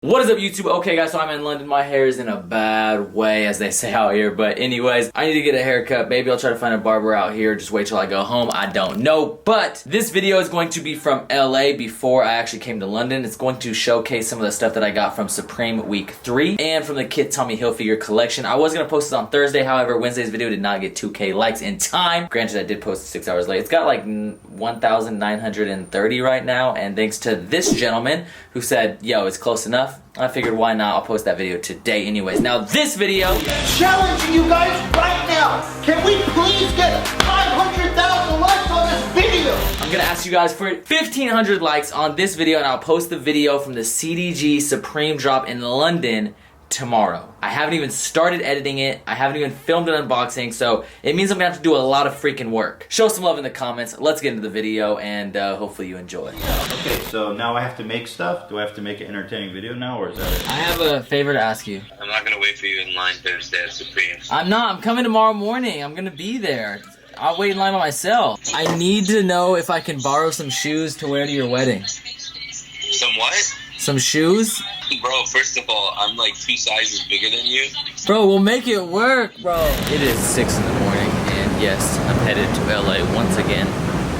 What is up, YouTube? Okay, guys, so I'm in London. My hair is in a bad way, as they say out here. But anyways, I need to get a haircut. Maybe I'll try to find a barber out here. Just wait till I go home. I don't know. But this video is going to be from LA before I actually came to London. It's going to showcase some of the stuff that I got from Supreme Week 3 and from the Kith Tommy Hilfiger collection. I was going to post it on Thursday. However, Wednesday's video did not get 2K likes in time. Granted, I did post it 6 hours late. It's got like 1,930 right now. And thanks to this gentleman who said, yo, it's close enough, I figured why not, I'll post that video today anyways. Now this video, challenging you guys right now, can we please get 500,000 likes on this video? I'm gonna ask you guys for 1,500 likes on this video, and I'll post the video from the CDG Supreme drop in London tomorrow. I haven't even started editing it. I haven't even filmed an unboxing, so it means I'm gonna have to do a lot of freaking work. Show some love in the comments. Let's get into the video, and hopefully you enjoy. Okay, so now I have to make stuff? Do I have to make an entertaining video now, or is that it? I have a favor to ask you. I'm not gonna wait for you in line Thursday at Supreme. I'm not. I'm coming tomorrow morning. I'm gonna be there. I'll wait in line by myself. I need to know if I can borrow some shoes to wear to your wedding. Some what? Some shoes? Bro, first of all, I'm like 2 sizes bigger than you. Bro, we'll make it work, bro. It is 6 in the morning, and yes, I'm headed to LA once again.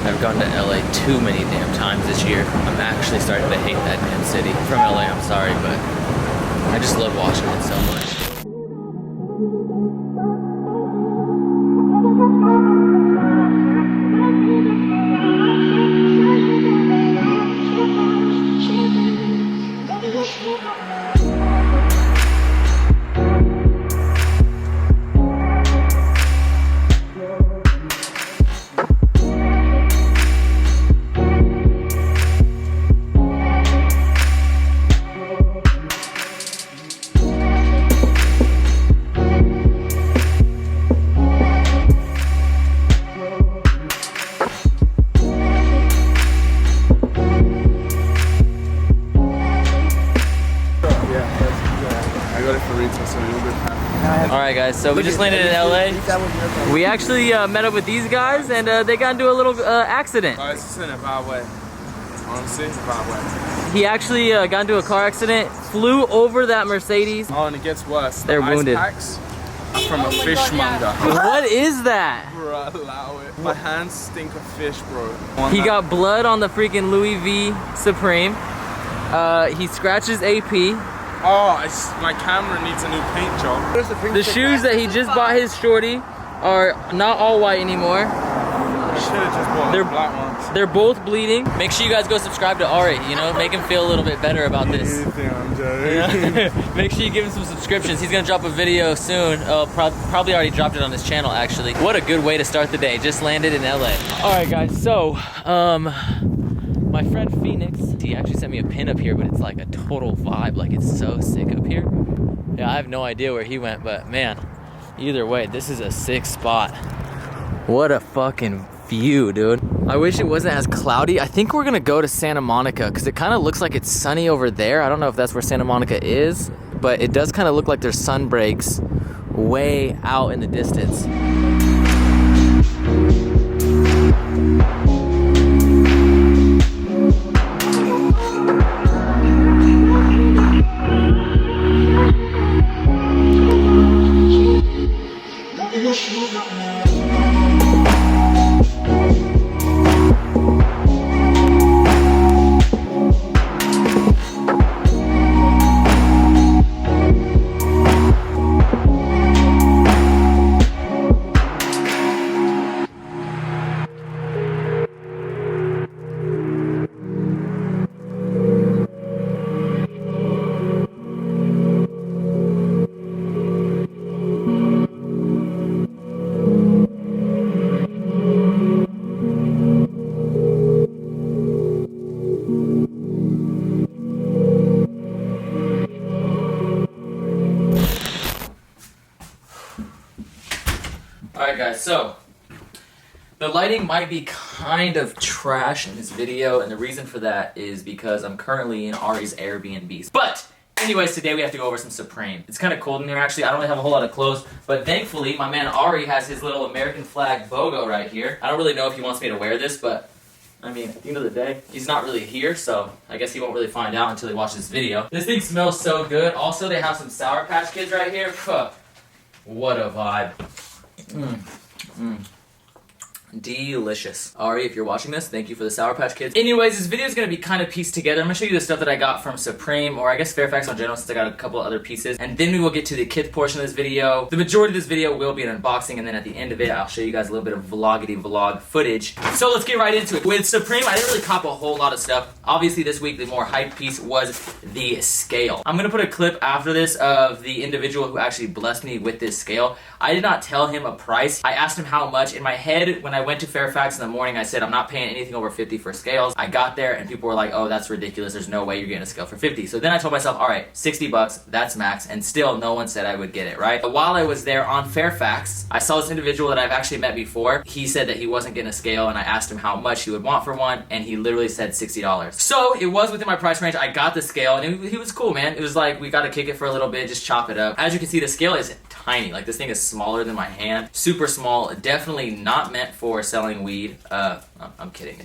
I've gone to LA too many damn times this year. I'm actually starting to hate that damn city. From LA, I'm sorry, but I just love watching it so much. Alright guys, so we just landed in LA. We actually met up with these guys, and they got into a little accident. It's just in a bad way. Honestly, it's a bad way. He actually got into a car accident, flew over that Mercedes. Oh, and it gets worse. They're wounded. Packs are from a fishmonger. What is that? Bro, allow it. My hands stink of fish, bro. He got blood on the freaking Louis V Supreme. He scratched his AP. Oh, my camera needs a new paint job. The shoes that he just bought his shorty are not all white anymore. Should have just bought the black ones. They're both bleeding. Make sure you guys go subscribe to Ari, you know, make him feel a little bit better about this. Make sure you give him some subscriptions. He's gonna drop a video soon. Probably already dropped it on his channel, actually. What a good way to start the day. Just landed in LA. All right, guys, so, my friend Phoenix, he actually sent me a pin up here, but it's like a total vibe. Like, it's so sick up here. Yeah, I have no idea where he went, but man, either way, this is a sick spot. What a fucking view, dude. I wish it wasn't as cloudy. I think we're gonna go to Santa Monica because it kind of looks like it's sunny over there. I don't know if that's where Santa Monica is, but it does kind of look like there's sun breaks way out in the distance. Alright guys, so the lighting might be kind of trash in this video, and the reason for that is because I'm currently in Ari's Airbnb. But anyways, today we have to go over some Supreme. It's kind of cold in here actually. I don't really have a whole lot of clothes, but thankfully my man Ari has his little American flag BOGO right here. I don't really know if he wants me to wear this, but I mean, at the end of the day, he's not really here, so I guess he won't really find out until he watches this video. This thing smells so good. Also, they have some Sour Patch Kids right here. Huh. What a vibe. Delicious. Ari, if you're watching this, thank you for the Sour Patch Kids. Anyways, this video is going to be kind of pieced together. I'm going to show you the stuff that I got from Supreme, or I guess Fairfax in general, since I got a couple other pieces. And then we will get to the Kith portion of this video. The majority of this video will be an unboxing, and then at the end of it, I'll show you guys a little bit of vloggity vlog footage. So let's get right into it. With Supreme, I didn't really cop a whole lot of stuff. Obviously, this week, the more hype piece was the scale. I'm going to put a clip after this of the individual who actually blessed me with this scale. I did not tell him a price. I asked him how much. In my head, when I went to Fairfax in the morning, I said, I'm not paying anything over 50 for scales. I got there and people were like, oh, that's ridiculous. There's no way you're getting a scale for 50. So then I told myself, all right, 60 bucks, that's max. And still no one said I would get it, right? But while I was there on Fairfax, I saw this individual that I've actually met before. He said that he wasn't getting a scale and I asked him how much he would want for one and he literally said $60. So it was within my price range. I got the scale and he was cool, man. It was like, we got to kick it for a little bit, just chop it up. As you can see, the scale is tiny. Like, this thing is smaller than my hand. Super small. Definitely not meant for selling weed. I'm kidding.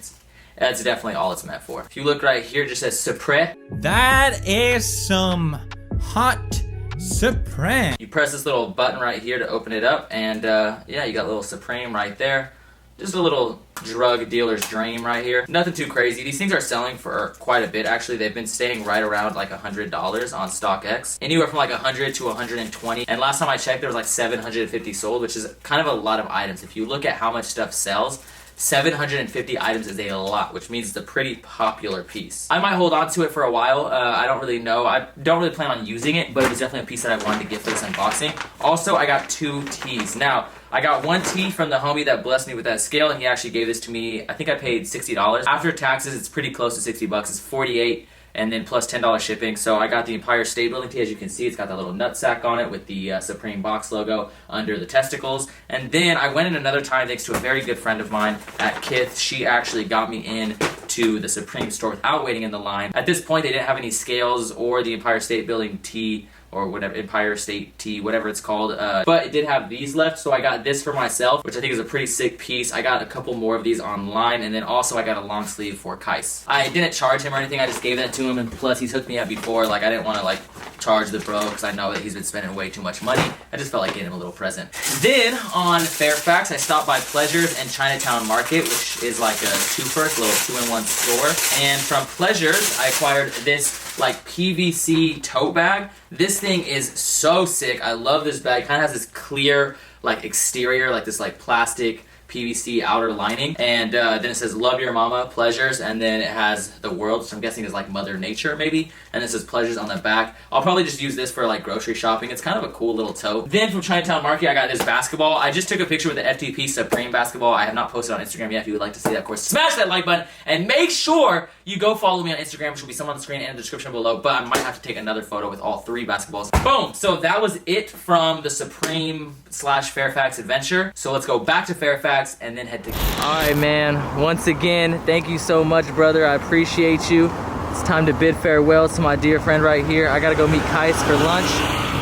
That's definitely all it's meant for. If you look right here, it just says Supreme. That is some hot Supreme. You press this little button right here to open it up, and yeah, you got a little Supreme right there. Just a little drug dealer's dream right here. Nothing too crazy. These things are selling for quite a bit. Actually, they've been staying right around like $100 on StockX. Anywhere from like 100 to 120. And last time I checked, there was like 750 sold, which is kind of a lot of items. If you look at how much stuff sells, 750 items is a lot, which means it's a pretty popular piece. I might hold on to it for a while. I don't really know. I don't really plan on using it, but it was definitely a piece that I wanted to get for this unboxing. Also, I got 2 tees. Now, I got 1 tee from the homie that blessed me with that scale, and he actually gave this to me. I think I paid $60. After taxes, it's pretty close to 60 bucks. It's 48. And then plus $10 shipping. So I got the Empire State Building tee. As you can see, it's got that little nutsack on it with the Supreme box logo under the testicles. And then I went in another time thanks to a very good friend of mine at Kith. She actually got me in to the Supreme store without waiting in the line. At this point, they didn't have any scales or the Empire State Building tee, or whatever, Empire State Tee, whatever it's called. But it did have these left, so I got this for myself, which I think is a pretty sick piece. I got a couple more of these online, and then also I got a long sleeve for Qias. I didn't charge him or anything, I just gave that to him, and plus he's hooked me up before. Like, I didn't want to like charge the bro, because I know that he's been spending way too much money. I just felt like getting him a little present. Then, on Fairfax, I stopped by Pleasures and Chinatown Market, which is like a twofer, it's a little 2-in-1 store. And from Pleasures, I acquired this like PVC tote bag. This thing is so sick. I love this bag. Kind of has this clear like exterior, like this like plastic PVC outer lining, and then it says love your mama, Pleasures, and then it has the world, which I'm guessing is like Mother Nature maybe, and it says Pleasures on the back. I'll probably just use this for like grocery shopping. It's kind of a cool little tote. Then from Chinatown Market, I got this basketball. I just took a picture with the FTP Supreme basketball. I have not posted on Instagram yet. If you would like to see that, of course, smash that like button and make sure you go follow me on Instagram, which will be somewhere on the screen and in the description below, but I might have to take another photo with all 3 basketballs. Boom! So that was it from the Supreme / Fairfax adventure. So let's go back to Fairfax and then head to... Alright, man. Once again, thank you so much, brother. I appreciate you. It's time to bid farewell to my dear friend right here. I gotta go meet Qias for lunch.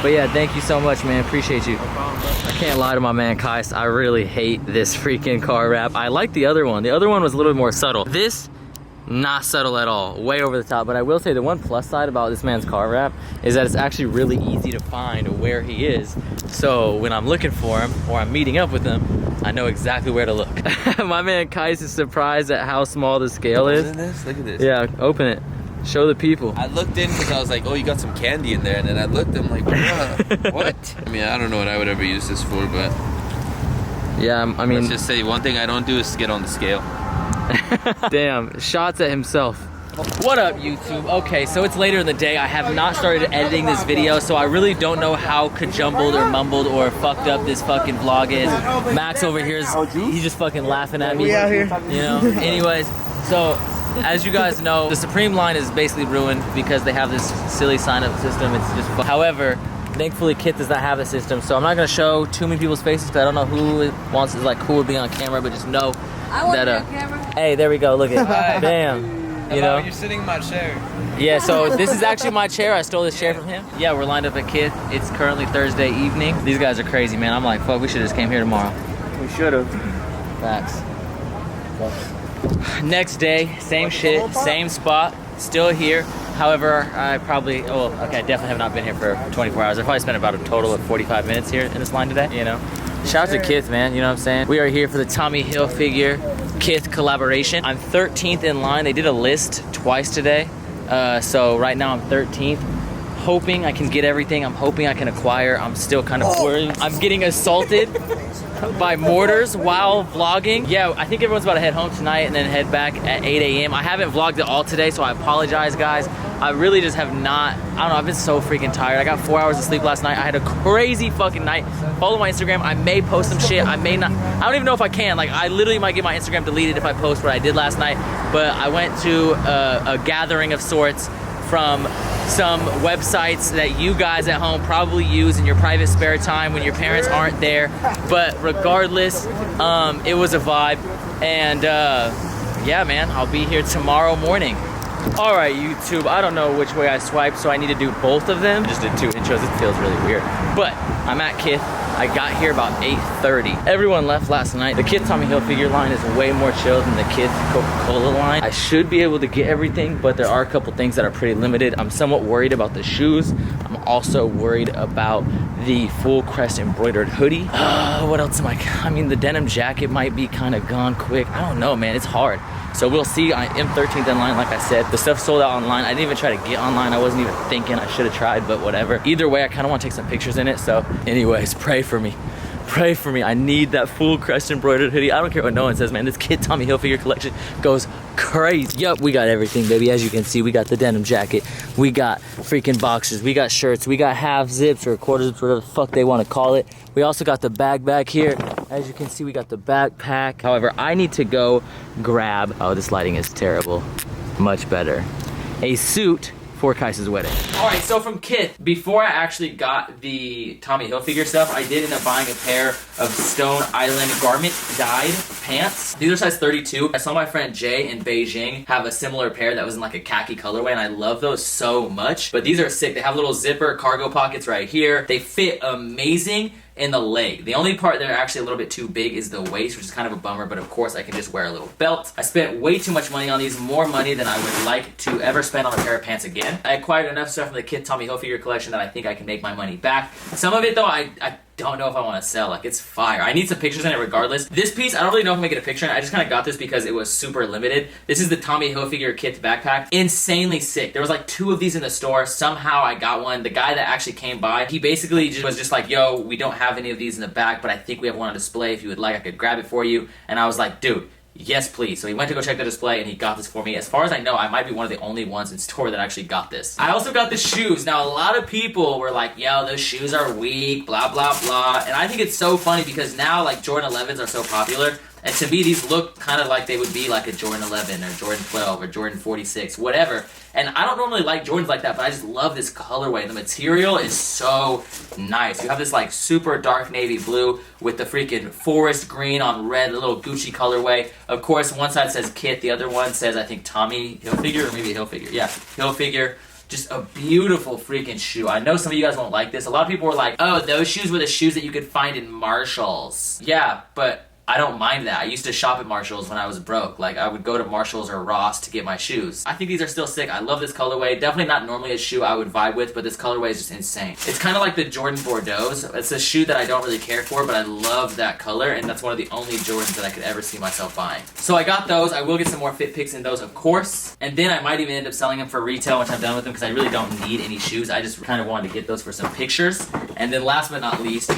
But yeah, thank you so much, man. Appreciate you. I can't lie to my man Qias. I really hate this freaking car wrap. I like the other one. The other one was a little bit more subtle. This, not subtle at all. Way over the top. But I will say the one plus side about this man's car wrap is that it's actually really easy to find where he is. So when I'm looking for him or I'm meeting up with him, I know exactly where to look. My man Qias is surprised at how small the scale is. Look at this. Yeah, open it. Show the people. I looked in because I was like, oh, you got some candy in there. And then I looked, I'm like, bruh, what? I mean, I don't know what I would ever use this for, but... Yeah, I mean... Let's just say one thing I don't do is get on the scale. Damn, shots at himself. What up, YouTube? Okay, so it's later in the day. I have not started editing this video, so I really don't know how kajumbled or mumbled or fucked up this fucking vlog is. Max over here, he's just fucking laughing at me. out here. You know? Anyways, so as you guys know, the Supreme line is basically ruined because they have this silly sign-up system. It's just however, thankfully Kith does not have a system, so I'm not gonna show too many people's faces because I don't know who wants is like cool to be on camera, but just know that hey, there we go. Look at damn. You know, you're sitting in my chair. Yeah, so this is actually my chair. I stole this chair from him. Yeah, we're lined up at Kith. It's currently Thursday evening. These guys are crazy, man. I'm like, fuck, we should have just came here tomorrow. We should have. Facts. Next day, same shit, same spot, still here. However, I definitely have not been here for 24 hours. I probably spent about a total of 45 minutes here in this line today, you know. Shout out to Kith, man, you know what I'm saying? We are here for the Tommy Hilfiger Kith collaboration. I'm 13th in line. They did a list twice today. So right now I'm 13th. Hoping I can get everything. I'm hoping I can acquire. I'm still kind of worried. I'm getting assaulted by mortars while vlogging. Yeah, I think everyone's about to head home tonight and then head back at 8 a.m. I haven't vlogged at all today, so I apologize, guys. I really just have not, I don't know, I've been so freaking tired. I got 4 hours of sleep last night. I had a crazy fucking night. Follow my Instagram. I may post some shit. I may not. I don't even know if I can. Like, I literally might get my Instagram deleted if I post what I did last night. But I went to a gathering of sorts from some websites that you guys at home probably use in your private spare time when your parents aren't there. But regardless, it was a vibe. And yeah, man, I'll be here tomorrow morning. All right, YouTube, I don't know which way I swiped, so I need to do both of them. Just did 2 intros, it feels really weird. But I'm at Kith. I got here about 8:30. Everyone left last night. The Kith Tommy Hilfiger line is way more chill than the Kith Coca-Cola line. I should be able to get everything, but there are a couple things that are pretty limited. I'm somewhat worried about the shoes. I'm also worried about the full crest embroidered hoodie. What else am I mean, the denim jacket might be kind of gone quick. I don't know, man, it's hard. So we'll see. I am 13th in line, like I said. The stuff sold out online. I didn't even try to get online. I wasn't even thinking. I should have tried, but whatever. Either way, I kind of want to take some pictures in it. So anyways, pray for me. Pray for me. I need that full crest embroidered hoodie. I don't care what no one says, man. This Kith Tommy Hilfiger collection goes crazy. Yup, we got everything, baby. As you can see, we got the denim jacket. We got freaking boxers. We got shirts. We got half zips or quarter zips, whatever the fuck they want to call it. We also got the bag back here. As you can see, we got the backpack. However, I need to go grab, oh, this lighting is terrible. Much better. A suit for Qias' wedding. All right, so from Kith, before I actually got the Tommy Hilfiger stuff, I did end up buying a pair of Stone Island garment dyed pants. These are size 32. I saw my friend Jay in Beijing have a similar pair that was in like a khaki colorway, and I love those so much. But these are sick. They have little zipper cargo pockets right here. They fit amazing in the leg. The only part that are actually a little bit too big is the waist, which is kind of a bummer, but of course I can just wear a little belt. I spent way too much money on these, more money than I would like to ever spend on a pair of pants again. I acquired enough stuff from the Kith Tommy Hilfiger collection that I think I can make my money back. Some of it though, I don't know if I want to sell. Like, it's fire. I need some pictures in it regardless. This piece, I don't really know if I'm gonna get a picture in it. I just kind of got this because it was super limited. This is the Tommy Hilfiger Kith backpack. Insanely sick. There was like 2 of these in the store. Somehow I got one. The guy that actually came by, he basically was just like, yo, we don't have any of these in the back, but I think we have one on display. If you would like, I could grab it for you. And I was like, dude, yes, please. So he went to go check the display and he got this for me. As far as I know, I might be one of the only ones in store that actually got this. I also got the shoes. Now, a lot of people were like, yo, those shoes are weak, blah, blah, blah. And I think it's so funny because now, like, Jordan 11s are so popular. And to me, these look kind of like they would be like a Jordan 11 or Jordan 12 or Jordan 46, whatever. And I don't normally like Jordans like that, but I just love this colorway. The material is so nice. You have this like super dark navy blue with the freaking forest green on red, a little Gucci colorway. Of course, one side says Kith, the other one says, I think, Tommy Hilfiger, or maybe Hilfiger. Yeah, Hilfiger. Just a beautiful freaking shoe. I know some of you guys won't like this. A lot of people were like, oh, those shoes were the shoes that you could find in Marshalls. Yeah, but I don't mind that. I used to shop at Marshalls when I was broke. Like, I would go to Marshalls or Ross to get my shoes. I think these are still sick. I love this colorway. Definitely not normally a shoe I would vibe with, but this colorway is just insane. It's kind of like the Jordan Bordeaux's. It's a shoe that I don't really care for, but I love that color, and that's one of the only Jordans that I could ever see myself buying. So I got those. I will get some more fit pics in those, of course. And then I might even end up selling them for retail once I'm done with them, because I really don't need any shoes. I just kind of wanted to get those for some pictures. And then last but not least,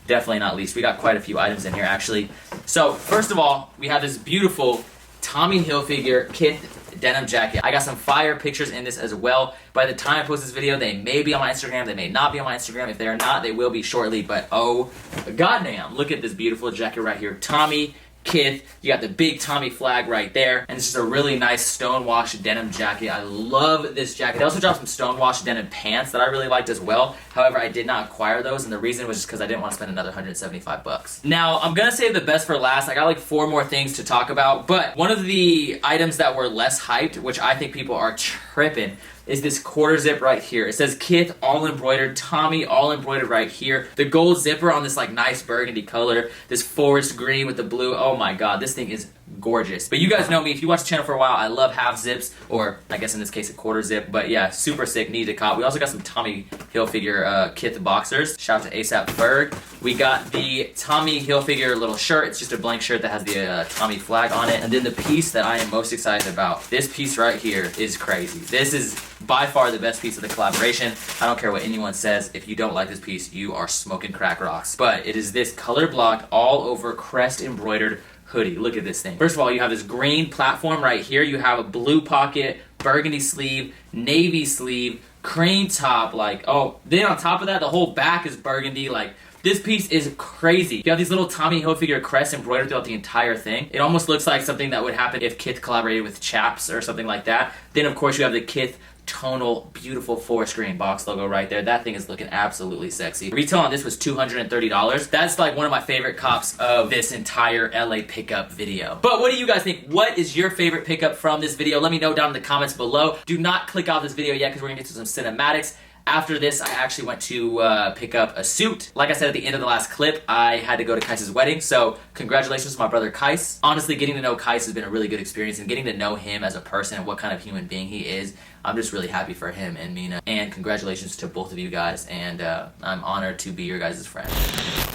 definitely not least, we got quite a few items in here actually. So first of all, we have this beautiful Tommy Hilfiger Kith denim jacket. I got some fire pictures in this as well. By the time I post this video, they may be on my Instagram, they may not be on my Instagram. If they're not, they will be shortly, but oh goddamn, look at this beautiful jacket right here. Tommy Kith, you got the big Tommy flag right there, and this is a really nice stonewashed denim jacket. I love this jacket. They also dropped some stonewashed denim pants that I really liked as well. However, I did not acquire those, and the reason was just because I didn't want to spend another 175 bucks. Now, I'm gonna save the best for last. I got like 4 more things to talk about, but one of the items that were less hyped, which I think people are tripping, is this quarter zip right here. It says Kith all embroidered, Tommy all embroidered right here. The gold zipper on this like nice burgundy color, this forest green with the blue. Oh my god, this thing is gorgeous. But you guys know me, if you watch the channel for a while, I love half zips, or I guess in this case a quarter zip. But yeah, super sick, need to cop. We also got some Tommy Hilfiger Kith boxers. Shout out to ASAP Ferg. We got the Tommy Hilfiger little shirt. It's just a blank shirt that has the Tommy flag on it. And then the piece that I am most excited about, this piece right here is crazy. This is by far the best piece of the collaboration. I don't care what anyone says. If you don't like this piece, you are smoking crack rocks. But it is this color blocked, all over crest embroidered hoodie. Look at this thing. First of all, you have this green platform right here. You have a blue pocket, burgundy sleeve, navy sleeve, cream top. Like, oh, then on top of that, the whole back is burgundy. Like, this piece is crazy. You have these little Tommy Hilfiger crests embroidered throughout the entire thing. It almost looks like something that would happen if Kith collaborated with Chaps or something like that. Then, of course, you have the Kith tonal, beautiful forest green box logo right there. That thing is looking absolutely sexy. Retail on this was $230. That's like one of my favorite cops of this entire LA pickup video. But what do you guys think? What is your favorite pickup from this video? Let me know down in the comments below. Do not click off this video yet because we're gonna get to some cinematics. After this, I actually went to pick up a suit. Like I said at the end of the last clip, I had to go to Qias' wedding, so congratulations to my brother Qias. Honestly, getting to know Qias has been a really good experience, and getting to know him as a person and what kind of human being he is, I'm just really happy for him and Mina. And congratulations to both of you guys, and I'm honored to be your guys' friend.